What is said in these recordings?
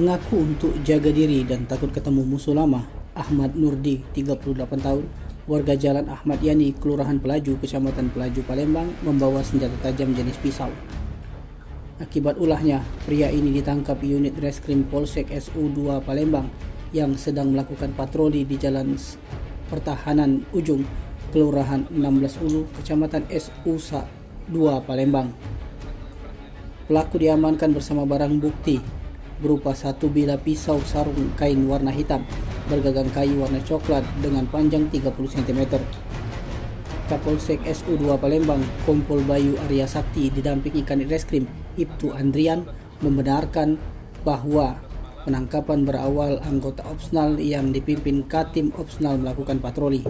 Mengaku untuk jaga diri dan takut ketemu musuh lama, Ahmad Nurdi, 38 tahun, warga Jalan Ahmad Yani, Kelurahan Pelaju, Kecamatan Pelaju, Palembang, membawa senjata tajam jenis pisau. Akibat ulahnya, pria ini ditangkap unit Reskrim Polsek SU2 Palembang yang sedang melakukan patroli di Jalan Pertahanan Ujung, Kelurahan 16 Ulu, Kecamatan SU2 Palembang. Pelaku diamankan bersama barang bukti berupa satu bilah pisau sarung kain warna hitam bergagang kayu warna coklat dengan panjang 30 cm. Kapolsek SU2 Palembang, Kompol Bayu Arya Sakti didampingi Kanit Reskrim Ibtu Andrian membenarkan bahwa penangkapan berawal anggota Opsnal yang dipimpin Katim Opsnal melakukan patroli.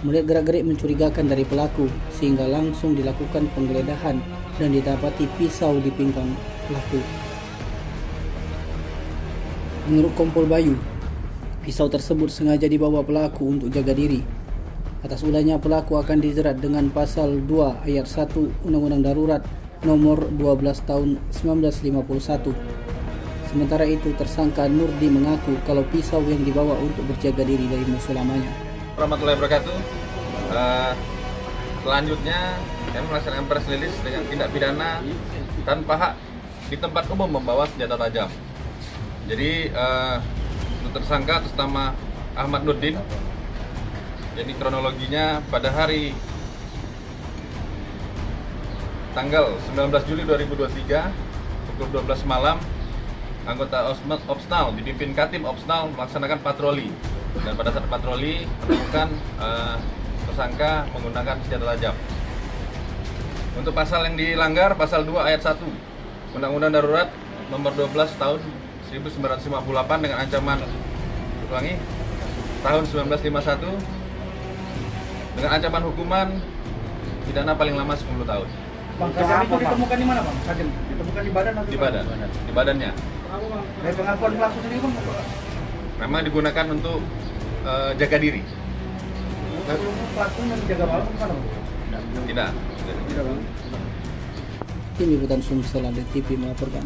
Melihat gerak-gerik mencurigakan dari pelaku, sehingga langsung dilakukan penggeledahan dan didapati pisau di pinggang pelaku. Menurut Kompol Bayu, pisau tersebut sengaja dibawa pelaku untuk jaga diri. Atas ulahnya, pelaku akan dijerat dengan pasal 2 ayat 1 Undang-Undang Darurat nomor 12 tahun 1951. Sementara itu, tersangka Nurdi mengaku kalau pisau yang dibawa untuk berjaga diri dari musuh lamanya. Warahmatullahi wabarakatuh. Selanjutnya kami melaksanakan press release dengan tindak pidana tanpa hak di tempat umum membawa senjata tajam. Jadi untuk tersangka atas nama Ahmad Nurdin. Jadi kronologinya pada hari tanggal 19 Juli 2023 pukul 12 malam, anggota Opsnal dipimpin Katim Opsnal melaksanakan patroli. Dan pada saat patroli menemukan tersangka menggunakan senjata tajam. Untuk pasal yang dilanggar, pasal 2 ayat 1 Undang-Undang Darurat nomor 12 tahun 1958 dengan ancaman tahun 1951 dengan ancaman hukuman pidana paling lama 10 tahun. Bang, sajam itu ditemukan di mana, Bang? Sajam ditemukan di badan atau di badan? Di badannya. Dari pengakuan pelaku sendiri, Bang? Memang digunakan untuk jaga diri. Pelaku menjaga malam mana, Bang? Tidak. Tidak, Bang. Tim Liputan Sumsel TV melaporkan.